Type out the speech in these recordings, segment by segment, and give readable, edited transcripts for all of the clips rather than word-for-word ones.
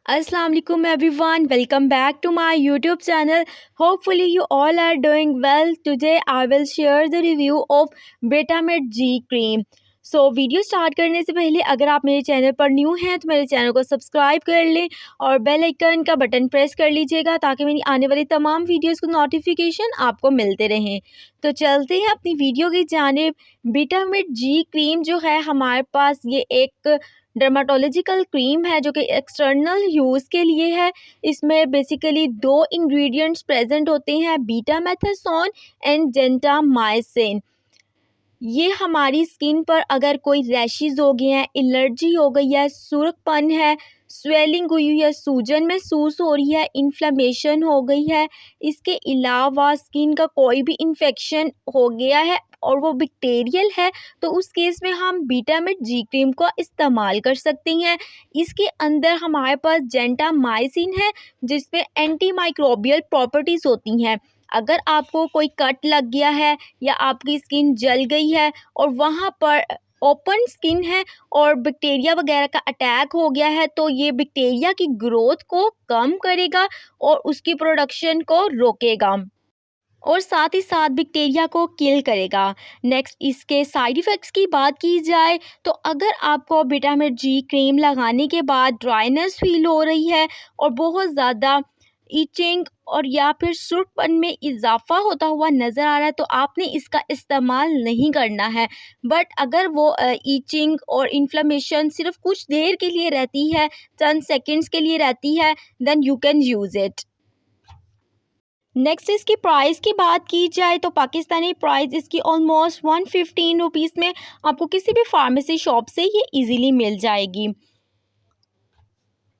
Assalamu alaikum everyone, welcome back to my YouTube channel. Hopefully you all are doing well. Today I will share the review of Betamate G cream. So video start करने से पहले अगर आप मेरे channel पर new हैं तो मेरे चैनल को सब्सक्राइब कर लें और बेल आइकन का बटन प्रेस कर लीजिएगा ताकि मेरी आने वाली तमाम वीडियोस को नोटिफिकेशन आपको मिलते रहें। तो चलते हैं अपनी वीडियो की जानिब। विटामिन जी क्रीम जो है हमारे पास ये एक डर्माटोलॉजिकल क्रीम है जो कि एक्सटर्नल यूज़ के लिए है। इसमें बेसिकली दो इंग्रेडिएंट्स प्रेजेंट होते हैं, बीटामेथासोन एंड जेंटामाइसिन। ये हमारी स्किन पर अगर कोई रैशेज़ हो गए हैं, एलर्जी हो गई है, सुर्खपन है, स्वेलिंग हुई है, सूजन महसूस हो रही है, इन्फ्लेमेशन हो गई है, इसके अलावा स्किन का कोई भी इन्फेक्शन हो गया है और वो बैक्टीरियल है, तो उस केस में हम विटामिन जी क्रीम का इस्तेमाल कर सकते हैं। इसके अंदर हमारे पास जेंटामाइसिन है जिसमें एंटी माइक्रोबियल प्रॉपर्टीज़ होती हैं। अगर आपको कोई कट लग गया है या आपकी स्किन जल गई है और वहाँ पर ओपन स्किन है और बैक्टीरिया वगैरह का अटैक हो गया है, तो ये बैक्टीरिया की ग्रोथ को कम करेगा और उसकी प्रोडक्शन को रोकेगा और साथ ही साथ बैक्टीरिया को किल करेगा। नेक्स्ट, इसके साइड इफ़ेक्ट्स की बात की जाए तो अगर आपको विटामिन जी क्रीम लगाने के बाद ड्राइनेस फील हो रही है और बहुत ज़्यादा ईचिंग और या फिर सुर्खपन में इजाफा होता हुआ नज़र आ रहा है, तो आपने इसका इस्तेमाल नहीं करना है। बट अगर वो ईचिंग और इन्फ्लेमेशन सिर्फ कुछ देर के लिए रहती है, चंद सेकंड्स के लिए रहती है, then you can use it. Next, इसकी प्राइस की बात की जाए तो पाकिस्तानी प्राइस इसकी ऑलमोस्ट 115 रुपीज़ में आपको किसी भी फार्मेसी शॉप से ये इजीली मिल जाएगी।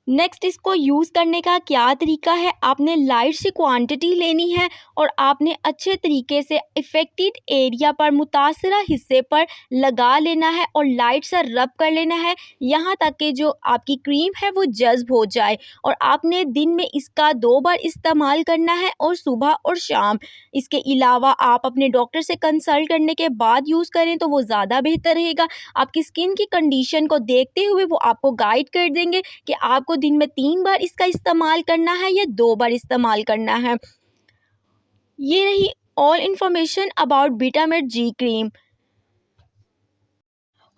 नेक्स्ट, इसको यूज़ करने का क्या तरीका है, आपने लाइट सी क्वांटिटी लेनी है और आपने अच्छे तरीके से इफ़ेक्टेड एरिया पर, मुतासरा हिस्से पर लगा लेना है और लाइट सा रब कर लेना है यहाँ तक कि जो आपकी क्रीम है वो जज़्ब हो जाए। और आपने दिन में इसका 2 बार इस्तेमाल करना है और सुबह और शाम। इसके अलावा आप अपने डॉक्टर से कंसल्ट करने के बाद यूज़ करें तो वो ज़्यादा बेहतर रहेगा। आपकी स्किन की कंडीशन को देखते हुए वो आपको गाइड कर देंगे कि आपको दिन में 3 बार इसका इस्तेमाल करना है या 2 बार इस्तेमाल करना है। ये रही all information about vitamin G cream.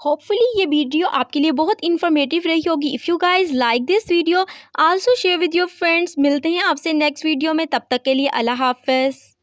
Hopefully ये वीडियो आपके लिए बहुत इन्फॉर्मेटिव रही होगी। If you guys like this video, also share with your friends. मिलते हैं आपसे नेक्स्ट वीडियो में, तब तक के लिए अल्लाह हाफ़िज़।